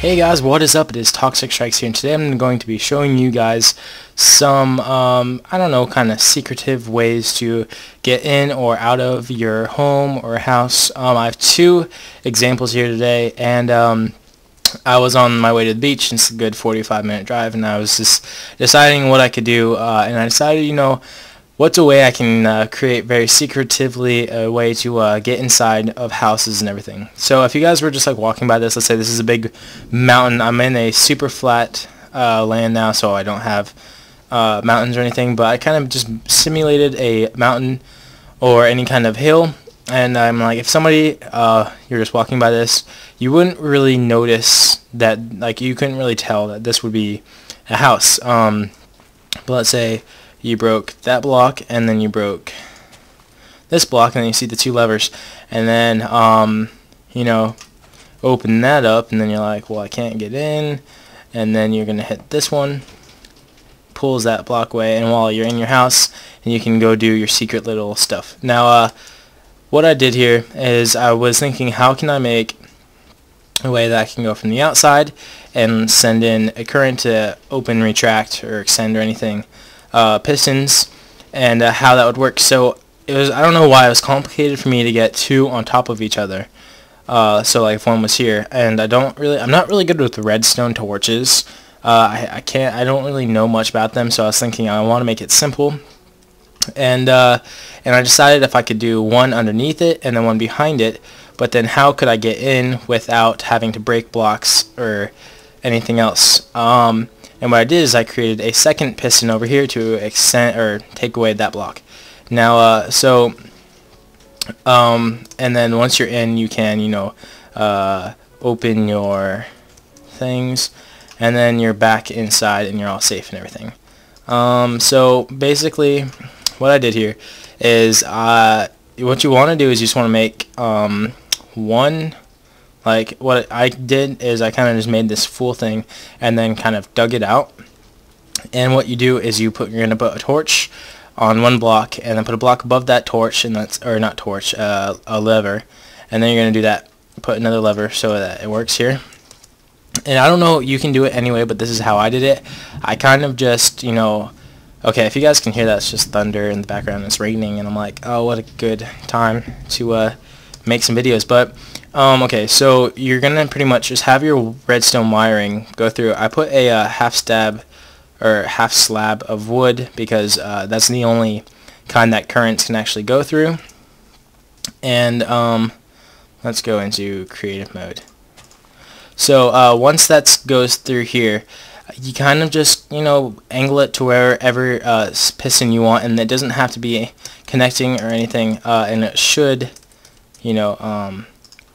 Hey guys, what is up? It is Toxic Strikes here, and today I'm going to be showing you guys some, I don't know, kind of secretive ways to get in or out of your home or house. I have two examples here today, and I was on my way to the beach, and it's a good 45-minute drive, and I was just deciding what I could do, and I decided, what's a way I can create very secretively a way to get inside of houses and everything. So if you guys were just like walking by this, let's say this is a big mountain. I'm in a super flat land now, so I don't have mountains or anything, but I kind of just simulated a mountain or any kind of hill, and I'm like, if somebody, you're just walking by this, you wouldn't really notice that, like you couldn't really tell that this would be a house. But let's say you broke that block, and then you broke this block, and then you see the two levers, and then open that up, and then you're like, well, I can't get in, and then you're gonna hit this one, pulls that block away, and while you're in your house, and you can go do your secret little stuff. Now what I did here is I was thinking, how can I make a way that I can go from the outside and send in a current to open, retract, or extend, or anything, pistons, and how that would work. So it was, I don't know why it was complicated for me to get two on top of each other. So like if one was here, and I'm not really good with the redstone torches. I don't really know much about them, so I was thinking I want to make it simple, and I decided if I could do one underneath it and then one behind it, but then how could I get in without having to break blocks or anything else? And what I did is I created a second piston over here to extend or take away that block. Now, and then once you're in, you can, open your things, and then you're back inside, and you're all safe and everything. So basically, what I did here is, what you want to do is you just want to make one. Like what I did is I kind of just made this full thing and then kind of dug it out. And what you do is you're going to put a torch on one block, and then put a block above that torch, and that's, or not torch, a lever. And then you're going to do that, put another lever so that it works here. And I don't know, you can do it anyway, but this is how I did it. I kind of just, okay, if you guys can hear that, it's just thunder in the background. It's raining, and I'm like, oh, what a good time to make some videos. But okay, so you're gonna pretty much just have your redstone wiring go through. I put a half slab of wood because that's the only kind that currents can actually go through. And let's go into creative mode. So once that goes through here, you kind of just angle it to wherever piston you want, and it doesn't have to be connecting or anything, and it should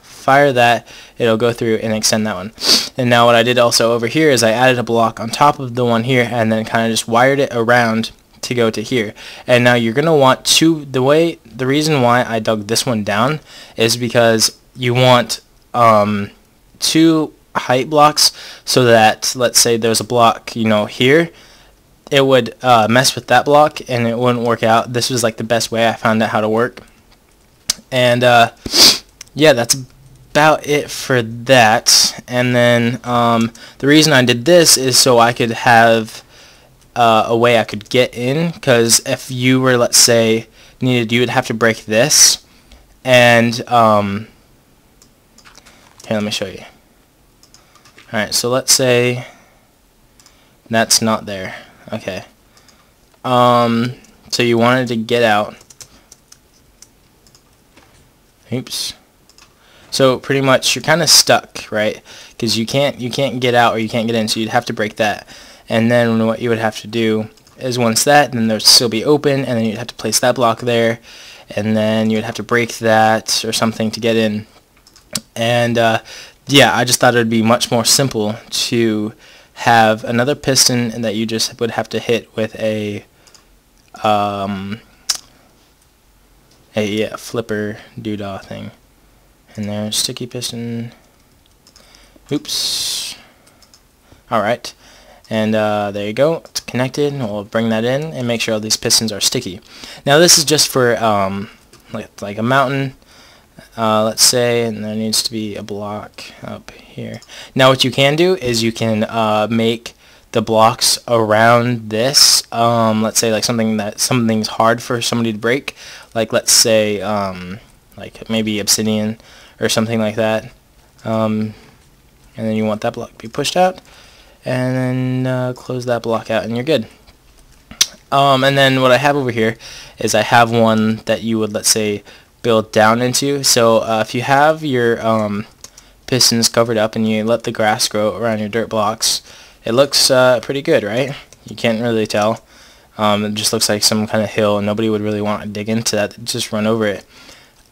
fire that, it'll go through and extend that one. And now what I did also over here is I added a block on top of the one here, and then kind of just wired it around to go to here. And now you're gonna want the reason why I dug this one down is because you want two height blocks, so that let's say there's a block here, it would mess with that block and it wouldn't work out. This was like the best way I found out how to work. And yeah, that's about it for that. And then the reason I did this is so I could have a way I could get in, because if you were, let's say, you would have to break this, and here, let me show you. Alright, so let's say that's not there. Okay, so you wanted to get out. Oops. So pretty much you're kind of stuck, right? Because you can't get out or you can't get in, so you'd have to break that. And then what you would have to do is once that, then there'd still be open, and then you'd have to place that block there, and then you'd have to break that or something to get in. And yeah, I just thought it would be much more simple to have another piston that you just would have to hit with a flipper doodah thing. And there's sticky piston. Oops. Alright. And there you go. It's connected. We'll bring that in and make sure all these pistons are sticky. Now this is just for like a mountain let's say, and there needs to be a block up here. Now what you can do is you can make the blocks around this, let's say like something's hard for somebody to break, like let's say like maybe obsidian or something like that, and then you want that block to be pushed out, and then close that block out and you're good. And then what I have over here is I have one that you would, let's say, build down into. So if you have your pistons covered up and you let the grass grow around your dirt blocks, it looks pretty good, right? You can't really tell. It just looks like some kind of hill, and nobody would really want to dig into that. Just run over it.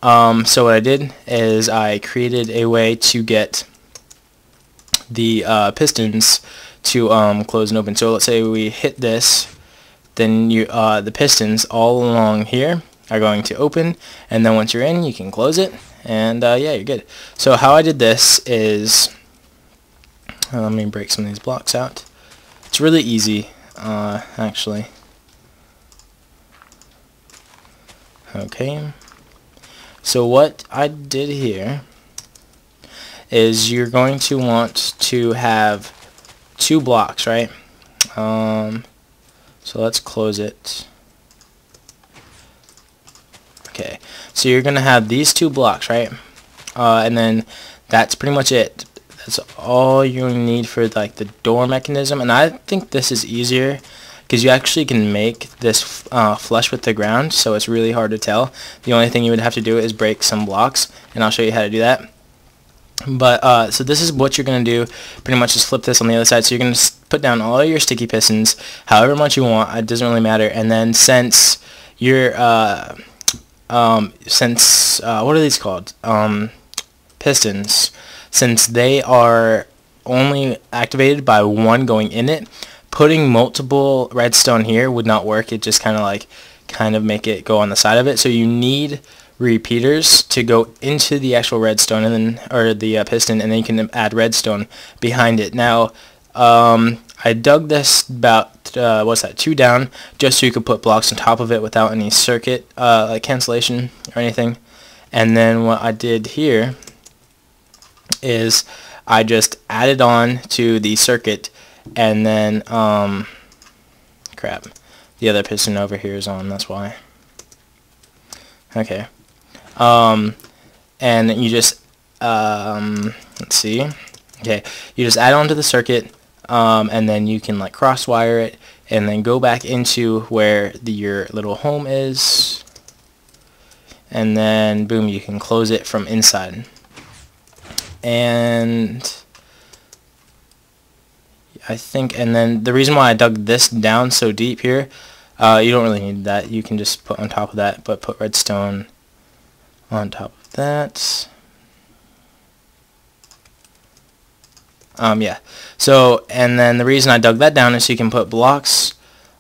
So what I did is I created a way to get the pistons to close and open. So let's say we hit this, then the pistons all along here are going to open, and then once you're in, you can close it, and yeah, you're good. So how I did this is, let me break some of these blocks out. It's really easy, actually. Okay, so what I did here is you're going to want to have 2 blocks, right? So let's close it. Okay, so you're gonna have these 2 blocks, right? And then that's pretty much it. That's all you need for like the door mechanism. And I think this is easier because you actually can make this flush with the ground, so it's really hard to tell. The only thing you would have to do is break some blocks, and I'll show you how to do that. But so this is what you're going to do. Pretty much just flip this on the other side. So you're going to put down all your sticky pistons however much you want. It doesn't really matter. And then since you're what are these called? Pistons. Since they are only activated by one going in it, putting multiple redstone here would not work. It just kind of make it go on the side of it. So you need repeaters to go into the actual redstone, and then or the piston, and then you can add redstone behind it. Now I dug this about 2 down, just so you could put blocks on top of it without any circuit like cancellation or anything. And then what I did here is I just added on to the circuit, and then crap, the other piston over here is on, that's why. Okay. And you just let's see. Okay, you just add on to the circuit, and then you can like cross wire it, and then go back into where your little home is, and then boom, you can close it from inside. And I think, and then the reason why I dug this down so deep here, you don't really need that. You can just put on top of that, but put redstone on top of that. Yeah. So, and then the reason I dug that down is so you can put blocks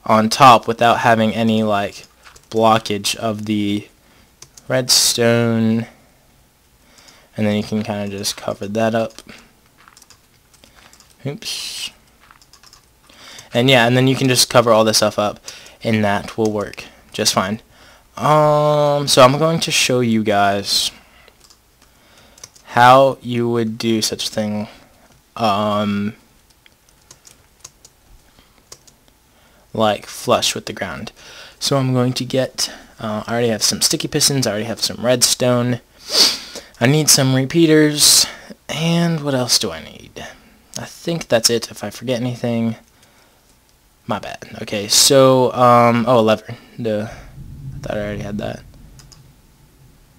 on top without having any like blockage of the redstone, and then you can kind of just cover that up. Oops. And yeah, and then you can just cover all this stuff up, and that will work just fine. So I'm going to show you guys how you would do such a thing. Like flush with the ground. So I'm going to get, I already have some sticky pistons, I already have some redstone, I need some repeaters, and what else do I need? I think that's it. If I forget anything, my bad. Okay, so, oh, a lever. I thought I already had that.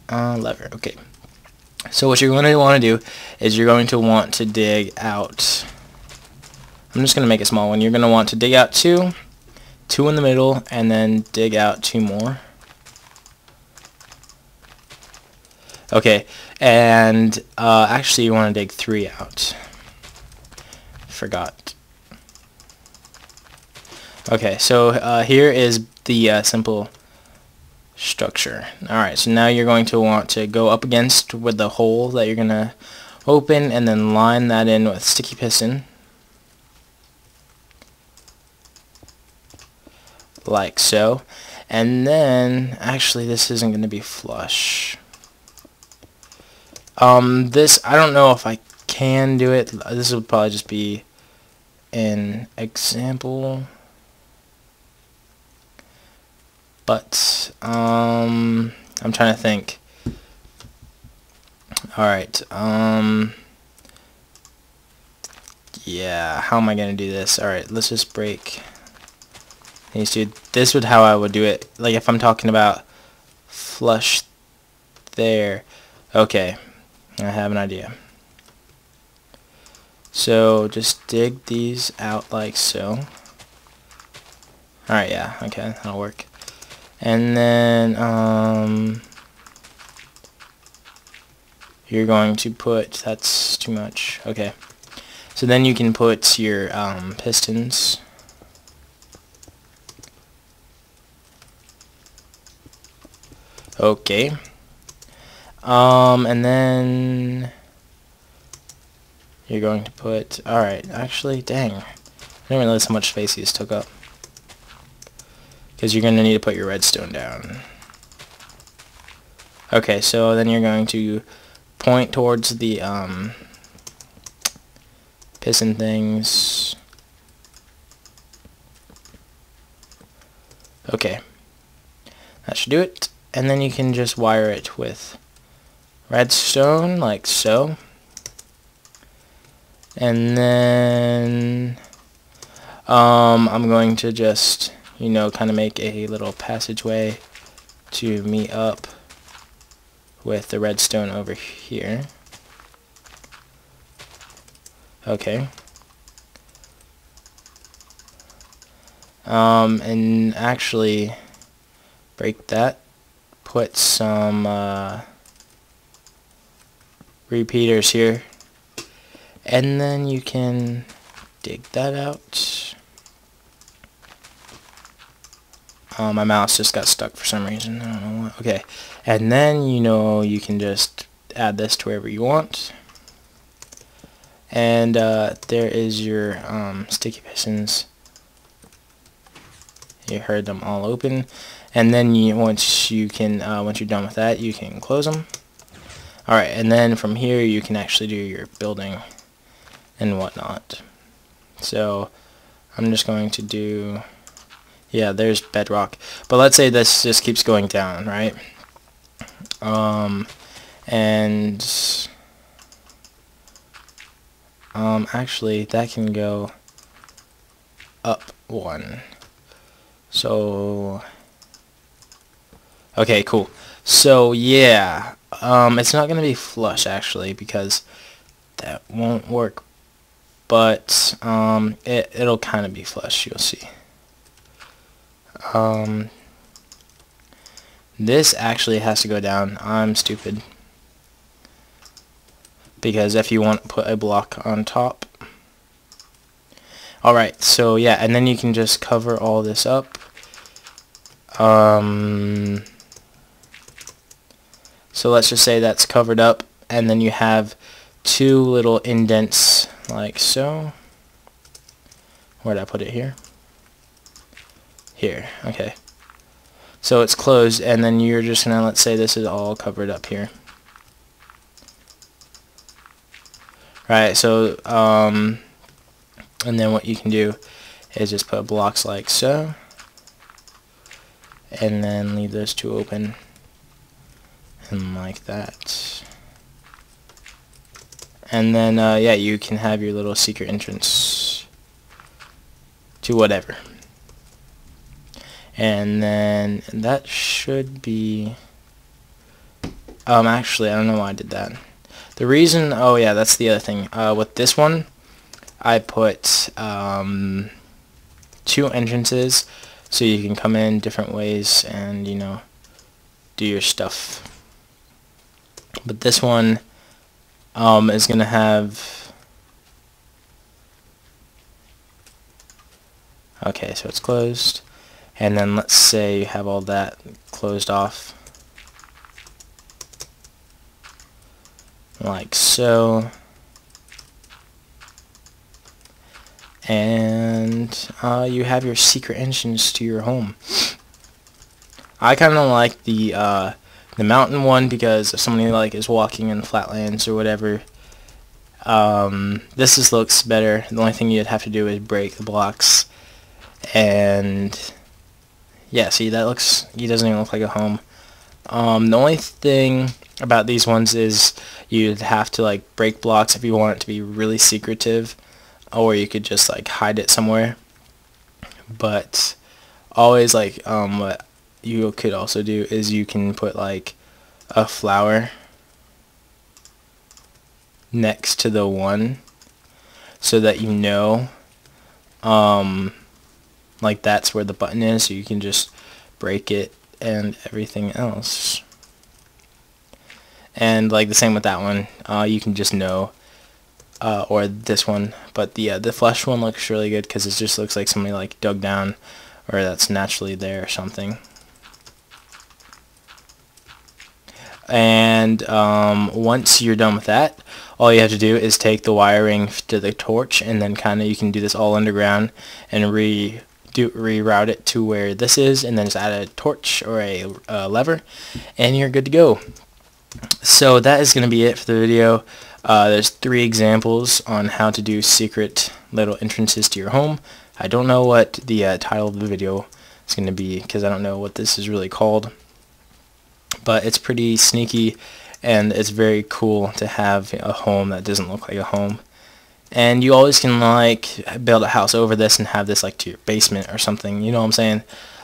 Lever, okay. So what you're going to want to do is you're going to want to dig out, I'm just going to make a small one. You're going to want to dig out 2 in the middle, and then dig out 2 more. Okay, and actually you want to dig 3 out. Forgot. Okay, so here is the simple structure. Alright, so now you're going to want to go up against with the hole that you're going to open, and then line that in with sticky piston. Like so. And then, actually this isn't going to be flush. This, I don't know if I can do it. This would probably just be an example. But, I'm trying to think. Alright, yeah, how am I going to do this? Alright, let's just break these two. This would how I would do it. Like if I'm talking about flush there. Okay, I have an idea. So just dig these out like so. Alright, yeah, okay, that'll work. And then, you're going to put, that's too much, okay. So then you can put your pistons. Okay. And then you're going to put, alright, actually, dang. I didn't realize how much space these took up. Because you're going to need to put your redstone down. Okay, so then you're going to point towards the piston things. Okay, that should do it. And then you can just wire it with redstone like so. And then I'm going to just, you know, kind of make a little passageway to meet up with the redstone over here. Okay. And actually break that. Put some repeaters here. And then you can dig that out. My mouse just got stuck for some reason. I don't know what. Okay. And then, you know, you can just add this to wherever you want. And there is your sticky pistons. You heard them all open. And then once you're done with that, you can close them. Alright, and then from here you can actually do your building and whatnot. So I'm just going to do, yeah, there's bedrock. But let's say this just keeps going down, right? Actually that can go up one. So okay, cool. So yeah, it's not gonna be flush actually because that won't work, but it'll kind of be flush. You'll see. This actually has to go down. I'm stupid. Because if you want to put a block on top. Alright, so yeah, and then you can just cover all this up. So let's just say that's covered up, and then you have two little indents like so. Where did I put it here? Here, okay. So it's closed, and then you're just gonna, let's say this is all covered up here. Right, so, and then what you can do is just put blocks like so, and then leave those two open, and like that. And then, yeah, you can have your little secret entrance to whatever. And then that should be, actually, I don't know why I did that. The reason, oh yeah, that's the other thing. With this one, I put 2 entrances so you can come in different ways and, you know, do your stuff. But this one is going to have, okay, so it's closed. And then let's say you have all that closed off. Like so, and you have your secret entrance to your home. I kind of like the the mountain one because if somebody like is walking in flatlands or whatever, this just looks better. The only thing you'd have to do is break the blocks, and yeah, see, that looks, he doesn't even look like a home. The only thing about these ones is you'd have to like break blocks if you want it to be really secretive, or you could just like hide it somewhere. But always like what you could also do is you can put like a flower next to the one so that you know like that's where the button is, so you can just break it and everything else. And like the same with that one, you can just know, or this one, but the flesh one looks really good because it just looks like somebody like dug down, or that's naturally there or something. And once you're done with that, all you have to do is take the wiring to the torch, and then kind of you can do this all underground and reroute it to where this is, and then just add a torch or a lever, and you're good to go. So that is going to be it for the video. There's 3 examples on how to do secret little entrances to your home. I don't know what the title of the video is going to be because I don't know what this is really called, but it's pretty sneaky and it's very cool to have a home that doesn't look like a home. And you always can like build a house over this and have this like to your basement or something, you know what I'm saying,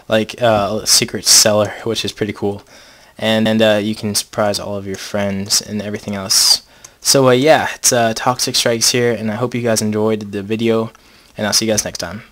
like a secret cellar, which is pretty cool. And you can surprise all of your friends and everything else. So yeah, it's Toxic Strikes here, and I hope you guys enjoyed the video, and I'll see you guys next time.